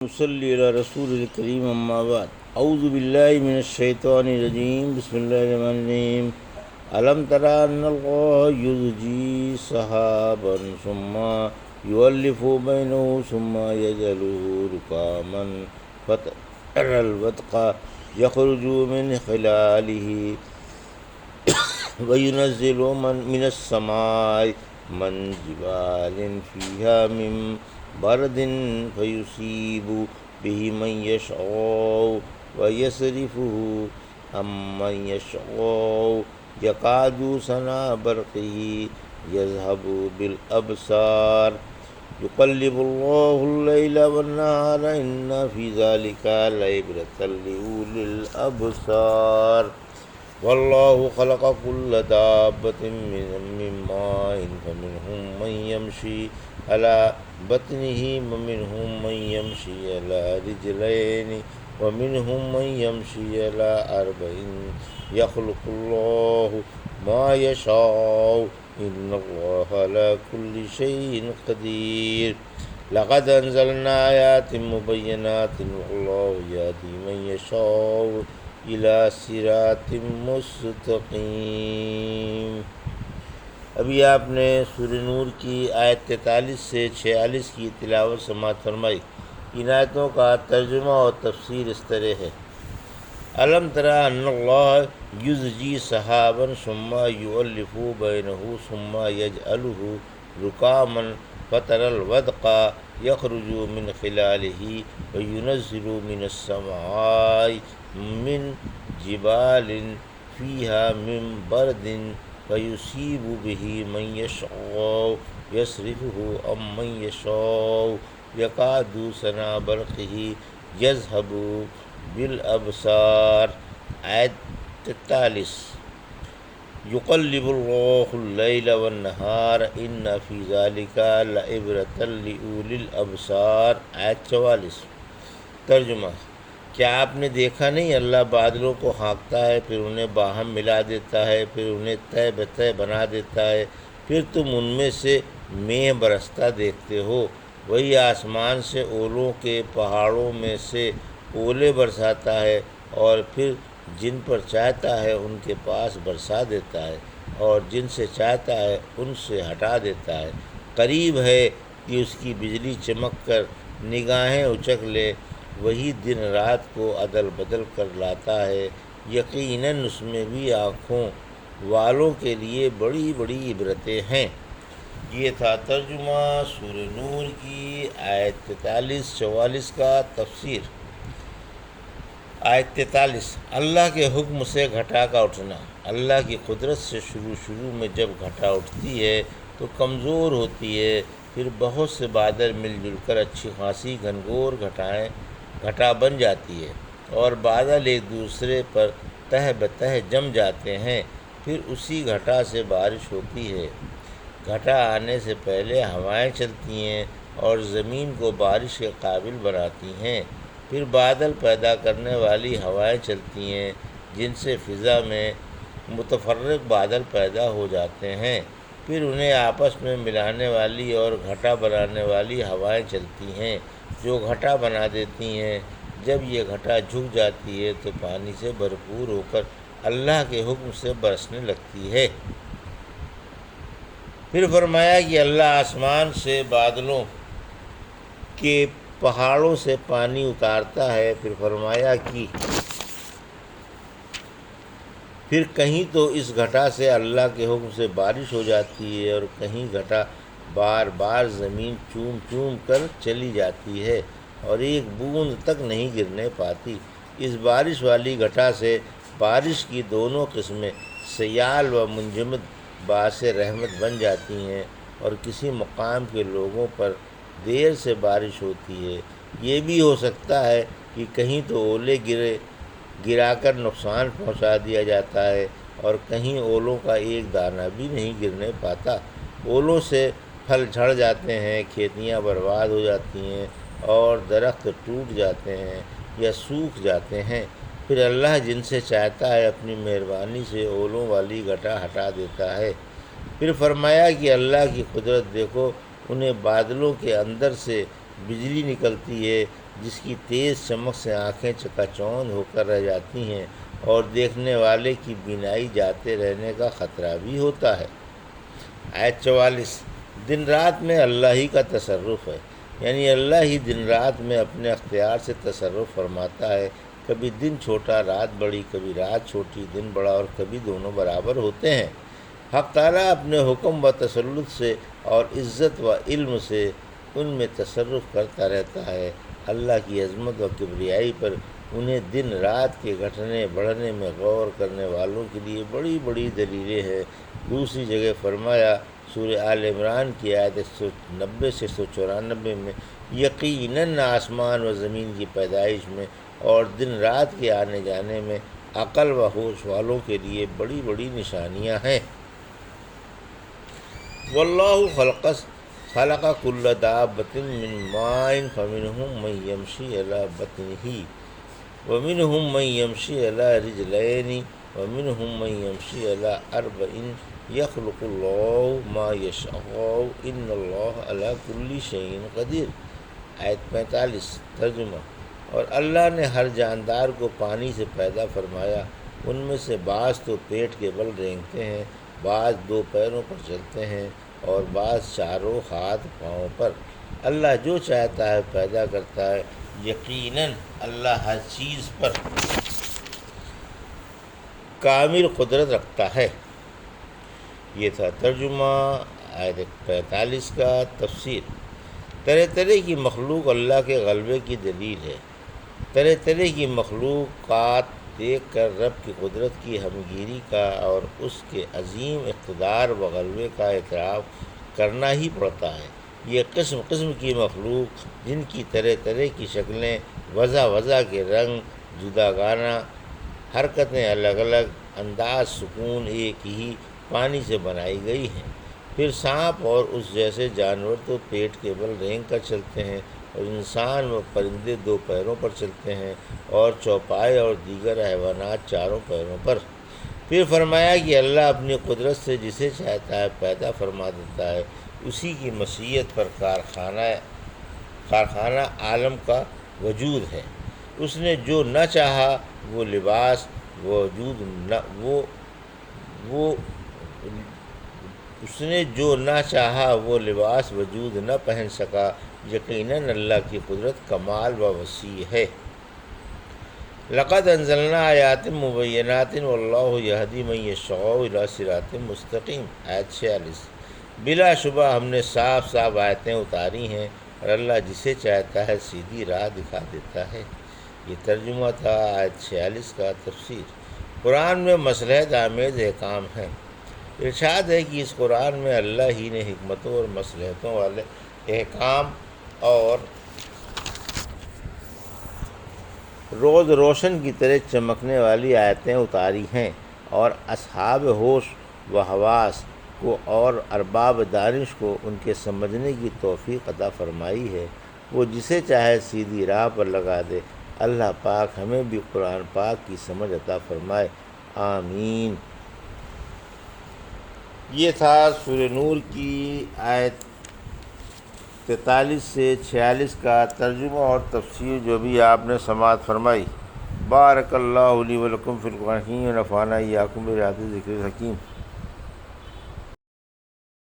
نصلی علی رسول الکریم اما بعد اعوذ باللہ من الشیطان الرجیم بسم اللہ الرحمن الرحیم الم تر ان اللہ یزجی سحابا ثم یؤلف بینہ ثم یجعلہ رکاما فتری الودق یخرج من خلالہ وینزل من السماء من جبال فیہا من برد فیصیب به من یشاء ویصرفه عن من یشاء یکاد سنا برقه یذهب بالابصار یقلب اللہ اللیل والنہار ان فی ذلک لعبرۃ لأولی الابصار واللہ خلق کل دابۃ من ماء فمنہم من یمشی علی بطنہ ومنہم من یمشی علی رجلین ومنہم من یمشی علی اربع یخلق اللہ ما یشاء ان اللہ علی کل شیء قدیر لقد انزلنا آیات مبینات واللہ یہدی من یشاء الی صراط مستقیم۔ ابھی آپ نے سورہ نور کی آیت 43 سے 46 کی تلاوت سماعت فرمائی۔ ان آیتوں کا ترجمہ اور تفسیر اس طرح ہے: الم تر ان اللہ یزجی سحابا ثم یؤلف بینہ ثم یجعلہ رکاما فتری الودق یخرج من خلالہ وینزل من السماء من جبال فیہا من برد فیصیب به من یشاء یصرفه عن من یشاء یکاد سنا برقه یذهب بالابصار۔ آیت 43: یقلب اللہ اللیل والنہار ان فی ذلک لعبرۃ لأولی الابصار۔ آیت 44: ترجمہ: کیا آپ نے دیکھا نہیں، اللہ بادلوں کو ہانکتا ہے، پھر انہیں باہم ملا دیتا ہے، پھر انہیں تہ بتہ بنا دیتا ہے، پھر تم ان میں سے مے برستا دیکھتے ہو۔ وہی آسمان سے اولوں کے پہاڑوں میں سے اولے برساتا ہے اور پھر جن پر چاہتا ہے ان کے پاس برسا دیتا ہے اور جن سے چاہتا ہے ان سے ہٹا دیتا ہے۔ قریب ہے کہ اس کی بجلی چمک کر نگاہیں اچک لے، وہی دن رات کو عدل بدل کر لاتا ہے، یقیناً اس میں بھی آنکھوں والوں کے لیے بڑی بڑی عبرتیں ہیں۔ یہ تھا ترجمہ سورہ نور کی آیت 43-44 کا تفسیر۔ آیت 43: اللہ کے حکم سے گھٹا کا اٹھنا۔ اللہ کی قدرت سے شروع میں جب گھٹا اٹھتی ہے تو کمزور ہوتی ہے، پھر بہت سے بادل مل جل کر اچھی خاصی گھنگور گھٹا بن جاتی ہے اور بادل ایک دوسرے پر تہ بتہ جم جاتے ہیں، پھر اسی گھٹا سے بارش ہوتی ہے۔ گھٹا آنے سے پہلے ہوائیں چلتی ہیں اور زمین کو بارش کے قابل بناتی ہیں، پھر بادل پیدا کرنے والی ہوائیں چلتی ہیں جن سے فضا میں متفرق بادل پیدا ہو جاتے ہیں، پھر انہیں آپس میں ملانے والی اور گھٹا بنانے والی ہوائیں چلتی ہیں جو گھٹا بنا دیتی ہیں۔ جب یہ گھٹا جھک جاتی ہے تو پانی سے بھرپور ہو کر اللہ کے حکم سے برسنے لگتی ہے۔ پھر فرمایا کہ اللہ آسمان سے بادلوں کے پہاڑوں سے پانی اتارتا ہے۔ پھر فرمایا کہ پھر کہیں تو اس گھٹا سے اللہ کے حکم سے بارش ہو جاتی ہے اور کہیں گھٹا بار بار زمین چوم چوم کر چلی جاتی ہے اور ایک بوند تک نہیں گرنے پاتی۔ اس بارش والی گھٹا سے بارش کی دونوں قسمیں سیال و منجمد باعث رحمت بن جاتی ہیں اور کسی مقام کے لوگوں پر دیر سے بارش ہوتی ہے۔ یہ بھی ہو سکتا ہے کہ کہیں تو اولے گرا کر نقصان پہنچا دیا جاتا ہے اور کہیں اولوں کا ایک دانہ بھی نہیں گرنے پاتا۔ اولوں سے پھل جھڑ جاتے ہیں، کھیتیاں برباد ہو جاتی ہیں اور درخت ٹوٹ جاتے ہیں یا سوکھ جاتے ہیں۔ پھر اللہ جن سے چاہتا ہے اپنی مہربانی سے اولوں والی گھٹا ہٹا دیتا ہے۔ پھر فرمایا کہ اللہ کی قدرت دیکھو، انہیں بادلوں کے اندر سے بجلی نکلتی ہے جس کی تیز چمک سے آنکھیں چکا چوندھ ہو کر رہ جاتی ہیں اور دیکھنے والے کی بینائی جاتے رہنے کا خطرہ بھی ہوتا ہے۔ آیت 44، دن رات میں اللہ ہی کا تصرف ہے، یعنی اللہ ہی دن رات میں اپنے اختیار سے تصرف فرماتا ہے۔ کبھی دن چھوٹا رات بڑی، کبھی رات چھوٹی دن بڑا، اور کبھی دونوں برابر ہوتے ہیں۔ حق تعالیٰ اپنے حکم و تسلط سے اور عزت و علم سے ان میں تصرف کرتا رہتا ہے۔ اللہ کی عظمت و کبریائی پر انہیں دن رات کے گھٹنے بڑھنے میں غور کرنے والوں کے لیے بڑی بڑی دلیلیں ہیں۔ دوسری جگہ فرمایا سورہ آل عمران کی آیت 190 سے 194 میں، یقیناً آسمان و زمین کی پیدائش میں اور دن رات کے آنے جانے میں عقل و ہوش والوں کے لیے بڑی بڑی نشانیاں ہیں۔ واللہ خلق کل دابۃ من ماء فمنہم من یمشی علی بطنہ ومنہم من یمشی علی رجلین ومنہم من یمشی علی اربع یخلق اللہ ما یشاء ان اللہ علی کل شیء قدیر۔ آیت 45، ترجمہ، اور اللہ نے ہر جاندار کو پانی سے پیدا فرمایا، ان میں سے بعض تو پیٹ کے بل رینگتے ہیں، بعض دو پیروں پر چلتے ہیں اور بعض چاروں ہاتھ پاؤں پر۔ اللہ جو چاہتا ہے پیدا کرتا ہے، یقیناً اللہ ہر چیز پر کامل قدرت رکھتا ہے۔ یہ تھا ترجمہ آیت 45 کا۔ تفسیر، طرح طرح کی مخلوق اللہ کے غلبے کی دلیل ہے۔ طرح طرح کی مخلوقات دیکھ کر رب کی قدرت کی ہمگیری کا اور اس کے عظیم اقتدار و غلبے کا اعتراف کرنا ہی پڑتا ہے۔ یہ قسم قسم کی مخلوق جن کی طرح طرح کی شکلیں، وضع وضع کے رنگ، جداگانہ حرکتیں، الگ الگ انداز، سکون ایک ہی پانی سے بنائی گئی ہیں۔ پھر سانپ اور اس جیسے جانور تو پیٹ کے بل رینگ کر چلتے ہیں، اور انسان و پرندے دو پیروں پر چلتے ہیں، اور چوپائے اور دیگر حیوانات چاروں پیروں پر۔ پھر فرمایا کہ اللہ اپنی قدرت سے جسے چاہتا ہے پیدا فرما دیتا ہے، اسی کی مشیت پر کارخانہ عالم کا وجود ہے۔ اس نے جو نہ چاہا وہ لباس وجود نہ پہن سکا۔ یقیناً اللہ کی قدرت کمال و وسیع ہے۔ لقد انزلنا آیات مبینات واللہ یہدی من یشاء الی صراط مستقیم۔ آیت 46، بلا شبہ ہم نے صاف صاف آیتیں اتاری ہیں اور اللہ جسے چاہتا ہے سیدھی راہ دکھا دیتا ہے۔ یہ ترجمہ تھا آیت 46 کا۔ تفسیر، قرآن میں مصلحت آمیز احکام ہیں۔ ارشاد ہے کہ اس قرآن میں اللہ ہی نے حکمتوں اور مصلحتوں والے احکام اور روز روشن کی طرح چمکنے والی آیتیں اتاری ہیں، اور اصحاب ہوش و حواس کو اور ارباب دانش کو ان کے سمجھنے کی توفیق عطا فرمائی ہے۔ وہ جسے چاہے سیدھی راہ پر لگا دے۔ اللہ پاک ہمیں بھی قرآن پاک کی سمجھ عطا فرمائے، آمین۔ یہ تھا سورہ نور کی آیت 43 سے 46 کا ترجمہ اور تفسیر جو بھی آپ نے سماعت فرمائی۔ بارک اللہ لی و لکم فی القرآن الحکیم ونفعنی وایاکم بآیات الذکر الحکیم۔